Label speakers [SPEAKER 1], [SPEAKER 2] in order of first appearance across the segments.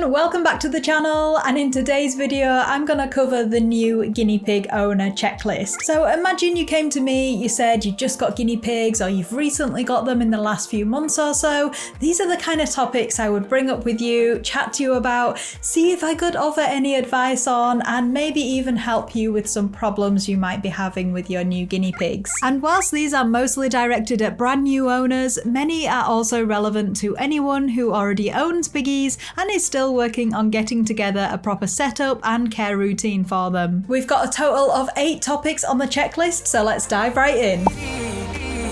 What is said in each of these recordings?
[SPEAKER 1] everyone, welcome back to the channel, and in today's video I'm gonna cover the new Guinea Pig Owner Checklist. So imagine you came to me, you said you just got guinea pigs or you've recently got them in the last few months or so. These are the kind of topics I would bring up with you, chat to you about, see if I could offer any advice on, and maybe even help you with some problems you might be having with your new guinea pigs. And whilst these are mostly directed at brand new owners, many are also relevant to anyone who already owns piggies and is still working on getting together a proper setup and care routine for them. We've got a total of 8 topics on the checklist, so let's dive right in.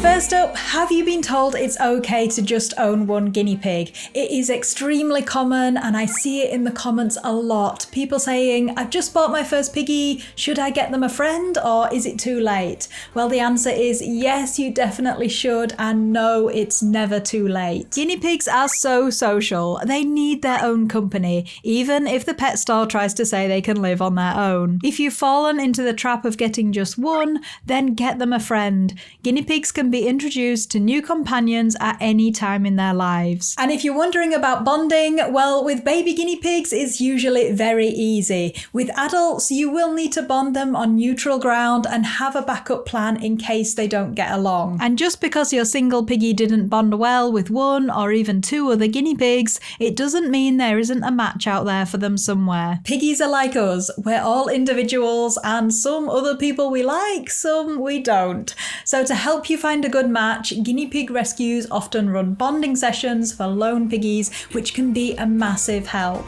[SPEAKER 1] First up, have you been told it's okay to just own one guinea pig? It is extremely common and I see it in the comments a lot. People saying, I've just bought my first piggy, should I get them a friend or is it too late? Well, the answer is yes, you definitely should, and no, it's never too late. Guinea pigs are so social. They need their own company, even if the pet store tries to say they can live on their own. If you've fallen into the trap of getting just one, then get them a friend. Guinea pigs can be introduced to new companions at any time in their lives. And if you're wondering about bonding, well, with baby guinea pigs it's usually very easy. With adults, you will need to bond them on neutral ground and have a backup plan in case they don't get along. And just because your single piggy didn't bond well with one or even 2 other guinea pigs, it doesn't mean there isn't a match out there for them somewhere. Piggies are like us. We're all individuals, and some other people we like, some we don't. So to help you find a good match, guinea pig rescues often run bonding sessions for lone piggies, which can be a massive help.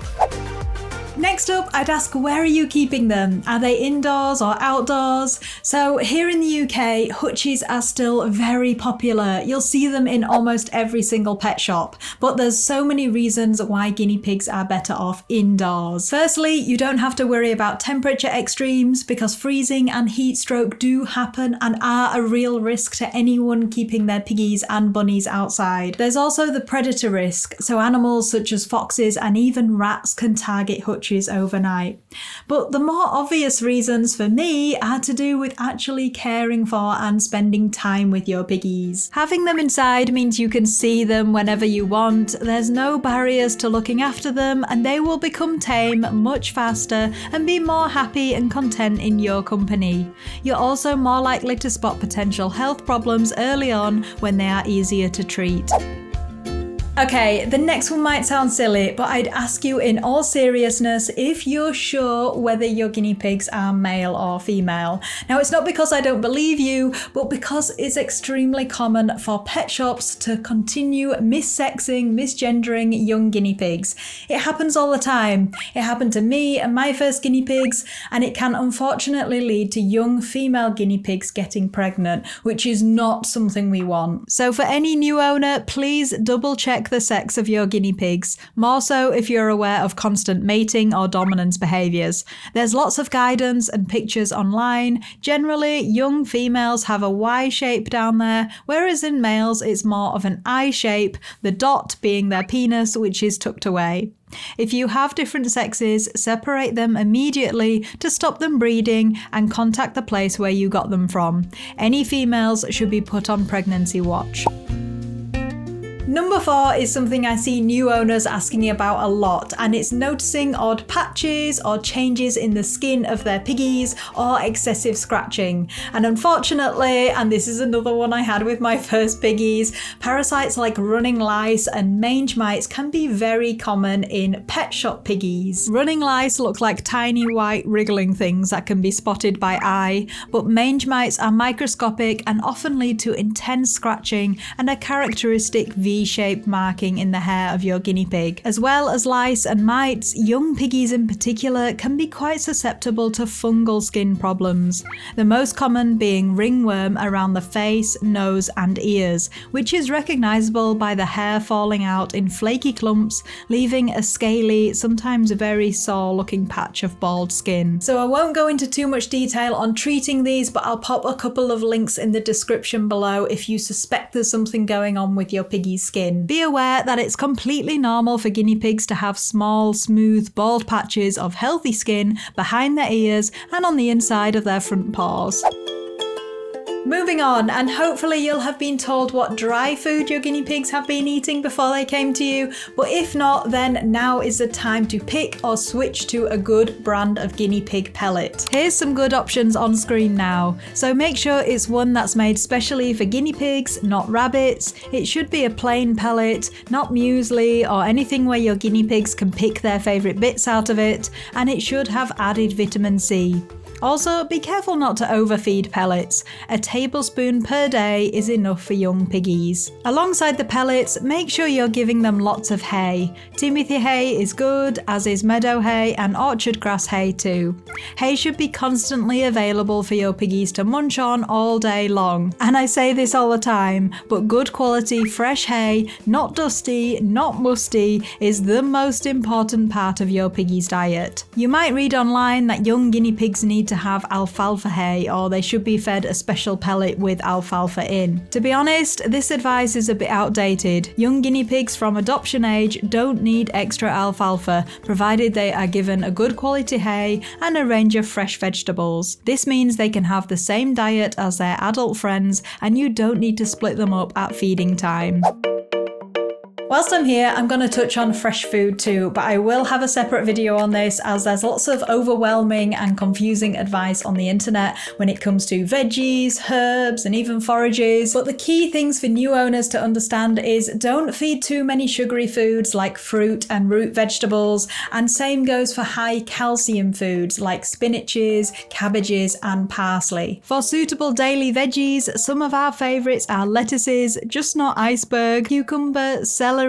[SPEAKER 1] Next up, I'd ask, where are you keeping them? Are they indoors or outdoors? So here in the UK, hutchies are still very popular. You'll see them in almost every single pet shop, but there's so many reasons why guinea pigs are better off indoors. Firstly, you don't have to worry about temperature extremes because freezing and heat stroke do happen and are a real risk to anyone keeping their piggies and bunnies outside. There's also the predator risk, so animals such as foxes and even rats can target hutchies overnight. But the more obvious reasons for me are to do with actually caring for and spending time with your piggies. Having them inside means you can see them whenever you want, there's no barriers to looking after them, and they will become tame much faster and be more happy and content in your company. You're also more likely to spot potential health problems early on when they are easier to treat. Okay, the next one might sound silly, but I'd ask you in all seriousness if you're sure whether your guinea pigs are male or female. Now, it's not because I don't believe you, but because it's extremely common for pet shops to continue missexing, misgendering young guinea pigs. It happens all the time. It happened to me and my first guinea pigs, and it can unfortunately lead to young female guinea pigs getting pregnant, which is not something we want. So for any new owner, please double check the sex of your guinea pigs, more so if you're aware of constant mating or dominance behaviours. There's lots of guidance and pictures online. Generally, young females have a Y shape down there, whereas in males it's more of an I shape, the dot being their penis, which is tucked away. If you have different sexes, separate them immediately to stop them breeding and contact the place where you got them from. Any females should be put on pregnancy watch. Number 4 is something I see new owners asking about a lot, and it's noticing odd patches or changes in the skin of their piggies or excessive scratching. And unfortunately, and this is another one I had with my first piggies, parasites like running lice and mange mites can be very common in pet shop piggies. Running lice look like tiny white wriggling things that can be spotted by eye, but mange mites are microscopic and often lead to intense scratching and a characteristic V-shaped marking in the hair of your guinea pig. As well as lice and mites, young piggies in particular can be quite susceptible to fungal skin problems, the most common being ringworm around the face, nose and ears, which is recognisable by the hair falling out in flaky clumps, leaving a scaly, sometimes very sore looking patch of bald skin. So I won't go into too much detail on treating these, but I'll pop a couple of links in the description below if you suspect there's something going on with your piggy's skin. Be aware that it's completely normal for guinea pigs to have small, smooth, bald patches of healthy skin behind their ears and on the inside of their front paws. Moving on, and hopefully you'll have been told what dry food your guinea pigs have been eating before they came to you, but if not, then now is the time to pick or switch to a good brand of guinea pig pellet. Here's some good options on screen now, so make sure it's one that's made specially for guinea pigs, not rabbits. It should be a plain pellet, not muesli or anything where your guinea pigs can pick their favourite bits out of it, and it should have added vitamin C. Also, be careful not to overfeed pellets. A tablespoon per day is enough for young piggies. Alongside the pellets, make sure you're giving them lots of hay. Timothy hay is good, as is meadow hay and orchard grass hay too. Hay should be constantly available for your piggies to munch on all day long. And I say this all the time, but good quality fresh hay, not dusty, not musty, is the most important part of your piggy's diet. You might read online that young guinea pigs need to have alfalfa hay, or they should be fed a special pellet with alfalfa in. To be honest, this advice is a bit outdated. Young guinea pigs from adoption age don't need extra alfalfa, provided they are given a good quality hay and a range of fresh vegetables. This means they can have the same diet as their adult friends, and you don't need to split them up at feeding time. Whilst I'm here, I'm going to touch on fresh food too, but I will have a separate video on this as there's lots of overwhelming and confusing advice on the internet when it comes to veggies, herbs, and even forages. But the key things for new owners to understand is don't feed too many sugary foods like fruit and root vegetables, and same goes for high calcium foods like spinaches, cabbages, and parsley. For suitable daily veggies, some of our favourites are lettuces, just not iceberg, cucumber, celery,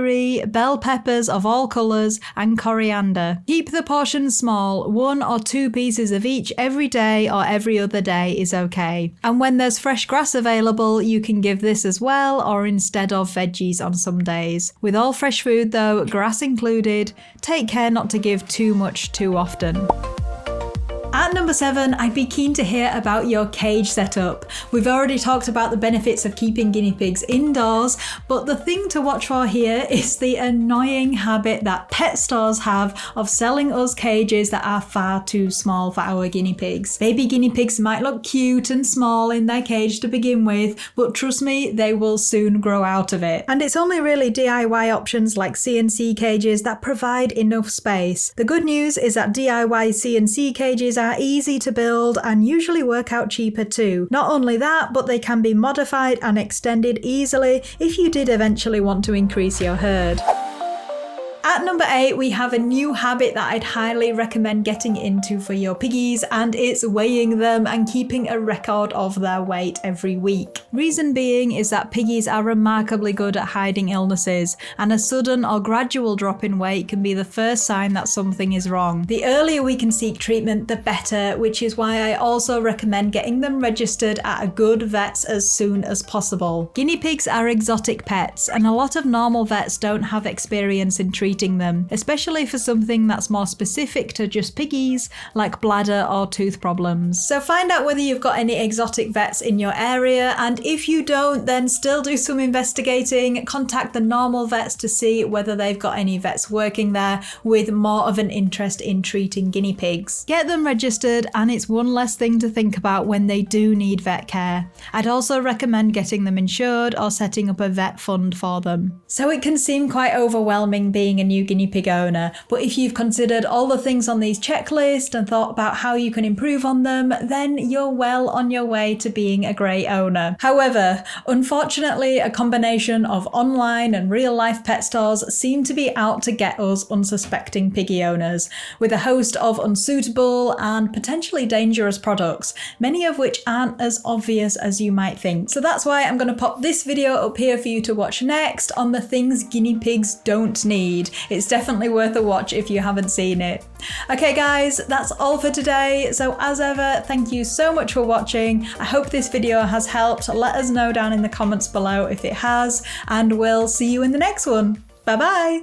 [SPEAKER 1] bell peppers of all colours, and coriander. Keep the portions small, 1 or 2 pieces of each every day or every other day is okay. And when there's fresh grass available, you can give this as well or instead of veggies on some days. With all fresh food though, grass included, take care not to give too much too often. At number 7, I'd be keen to hear about your cage setup. We've already talked about the benefits of keeping guinea pigs indoors, but the thing to watch for here is the annoying habit that pet stores have of selling us cages that are far too small for our guinea pigs. Baby guinea pigs might look cute and small in their cage to begin with, but trust me, they will soon grow out of it. And it's only really DIY options like CNC cages that provide enough space. The good news is that DIY CNC cages are easy to build and usually work out cheaper too. Not only that, but they can be modified and extended easily if you did eventually want to increase your herd. At number 8, we have a new habit that I'd highly recommend getting into for your piggies, and it's weighing them and keeping a record of their weight every week. Reason being is that piggies are remarkably good at hiding illnesses, and a sudden or gradual drop in weight can be the first sign that something is wrong. The earlier we can seek treatment, the better, which is why I also recommend getting them registered at a good vet as soon as possible. Guinea pigs are exotic pets, and a lot of normal vets don't have experience in treating them, especially for something that's more specific to just piggies, like bladder or tooth problems. So find out whether you've got any exotic vets in your area, and if you don't, then still do some investigating. Contact the normal vets to see whether they've got any vets working there with more of an interest in treating guinea pigs. Get them registered, and it's one less thing to think about when they do need vet care. I'd also recommend getting them insured or setting up a vet fund for them. So it can seem quite overwhelming being a new guinea pig owner, but if you've considered all the things on these checklists and thought about how you can improve on them, then you're well on your way to being a great owner. However, unfortunately, a combination of online and real life pet stores seem to be out to get us unsuspecting piggy owners, with a host of unsuitable and potentially dangerous products, many of which aren't as obvious as you might think. So that's why I'm going to pop this video up here for you to watch next on the things guinea pigs don't need. It's definitely worth a watch if you haven't seen it. Okay guys, that's all for today. So as ever, thank you so much for watching. I hope this video has helped. Let us know down in the comments below if it has, and we'll see you in the next one. Bye bye!